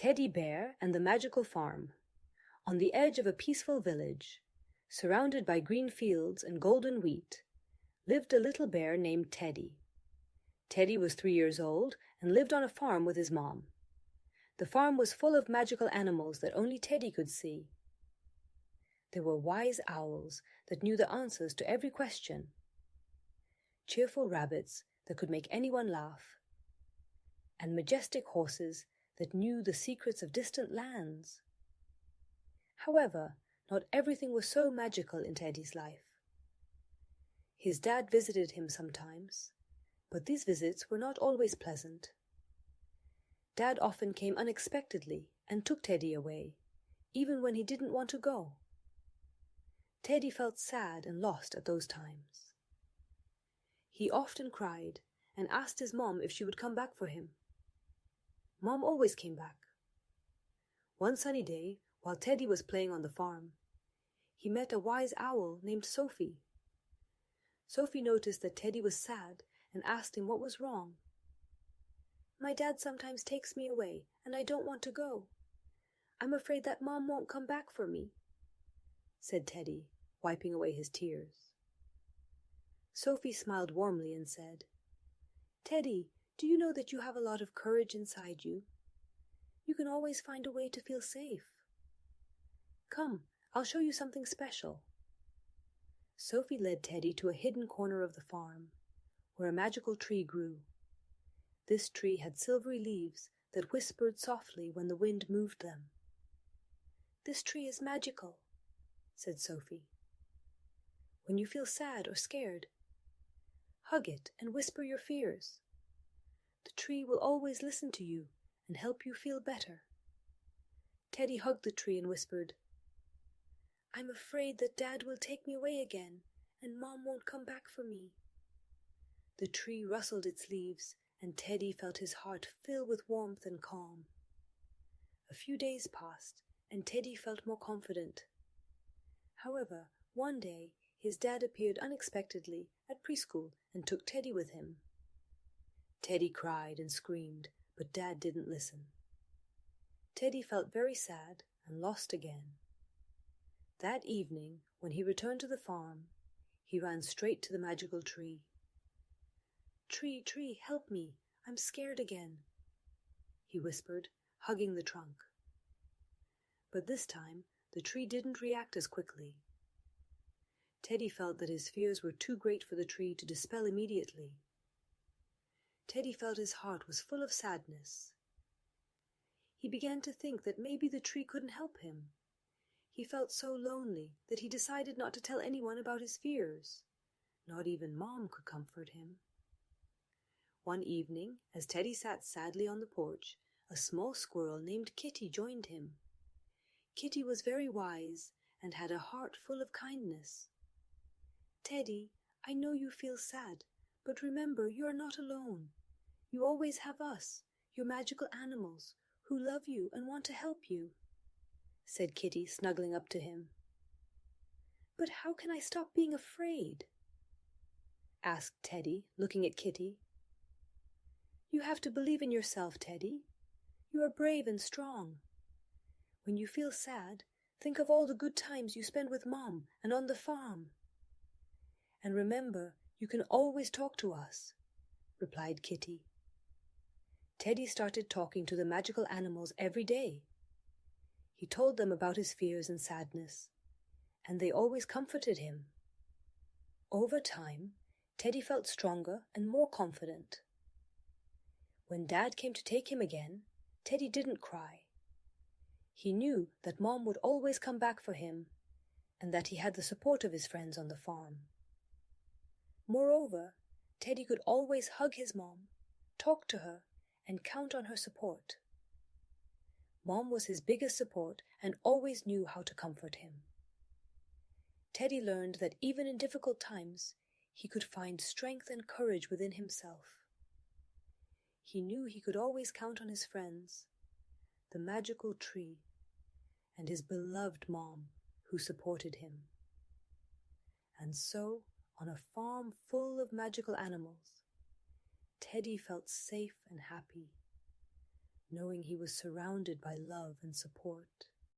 Teddy Bear and the Magical Farm. On the edge of a peaceful village, surrounded by green fields and golden wheat, lived a little bear named Teddy. Teddy was 3 years old and lived on a farm with his mom. The farm was full of magical animals that only Teddy could see. There were wise owls that knew the answers to every question, cheerful rabbits that could make anyone laugh, and majestic horses that knew the secrets of distant lands. However, not everything was so magical in Teddy's life. His dad visited him sometimes, but these visits were not always pleasant. Dad often came unexpectedly and took Teddy away, even when he didn't want to go. Teddy felt sad and lost at those times. He often cried and asked his mom if she would come back for him. Mom always came back. One sunny day, while Teddy was playing on the farm, he met a wise owl named Sophie. Sophie noticed that Teddy was sad and asked him what was wrong. "My dad sometimes takes me away, and I don't want to go. I'm afraid that Mom won't come back for me," said Teddy, wiping away his tears. Sophie smiled warmly and said, "Teddy, do you know that you have a lot of courage inside you? You can always find a way to feel safe. Come, I'll show you something special." Sophie led Teddy to a hidden corner of the farm, where a magical tree grew. This tree had silvery leaves that whispered softly when the wind moved them. "This tree is magical," said Sophie. "When you feel sad or scared, hug it and whisper your fears. The tree will always listen to you and help you feel better." Teddy hugged the tree and whispered, "I'm afraid that Dad will take me away again and Mom won't come back for me." The tree rustled its leaves and Teddy felt his heart fill with warmth and calm. A few days passed and Teddy felt more confident. However, one day his dad appeared unexpectedly at preschool and took Teddy with him. Teddy cried and screamed, but Dad didn't listen. Teddy felt very sad and lost again. That evening, when he returned to the farm, he ran straight to the magical tree. "Tree, tree, help me! I'm scared again," he whispered, hugging the trunk. But this time, the tree didn't react as quickly. Teddy felt that his fears were too great for the tree to dispel immediately. Teddy felt his heart was full of sadness. He began to think that maybe the tree couldn't help him. He felt so lonely that he decided not to tell anyone about his fears. Not even Mom could comfort him. One evening, as Teddy sat sadly on the porch, a small squirrel named Kitty joined him. Kitty was very wise and had a heart full of kindness. "Teddy, I know you feel sad, but remember you are not alone. You always have us, your magical animals, who love you and want to help you," said Kitty, snuggling up to him. "But how can I stop being afraid?" asked Teddy, looking at Kitty. "You have to believe in yourself, Teddy. You are brave and strong. When you feel sad, think of all the good times you spend with Mom and on the farm. And remember, you can always talk to us," replied Kitty. Teddy started talking to the magical animals every day. He told them about his fears and sadness, and they always comforted him. Over time, Teddy felt stronger and more confident. When Dad came to take him again, Teddy didn't cry. He knew that Mom would always come back for him, and that he had the support of his friends on the farm. Moreover, Teddy could always hug his mom, talk to her, and count on her support. Mom was his biggest support and always knew how to comfort him. Teddy learned that even in difficult times, he could find strength and courage within himself. He knew he could always count on his friends, the magical tree, and his beloved Mom who supported him. And so, on a farm full of magical animals, Teddy felt safe and happy. knowing he was surrounded by love and support.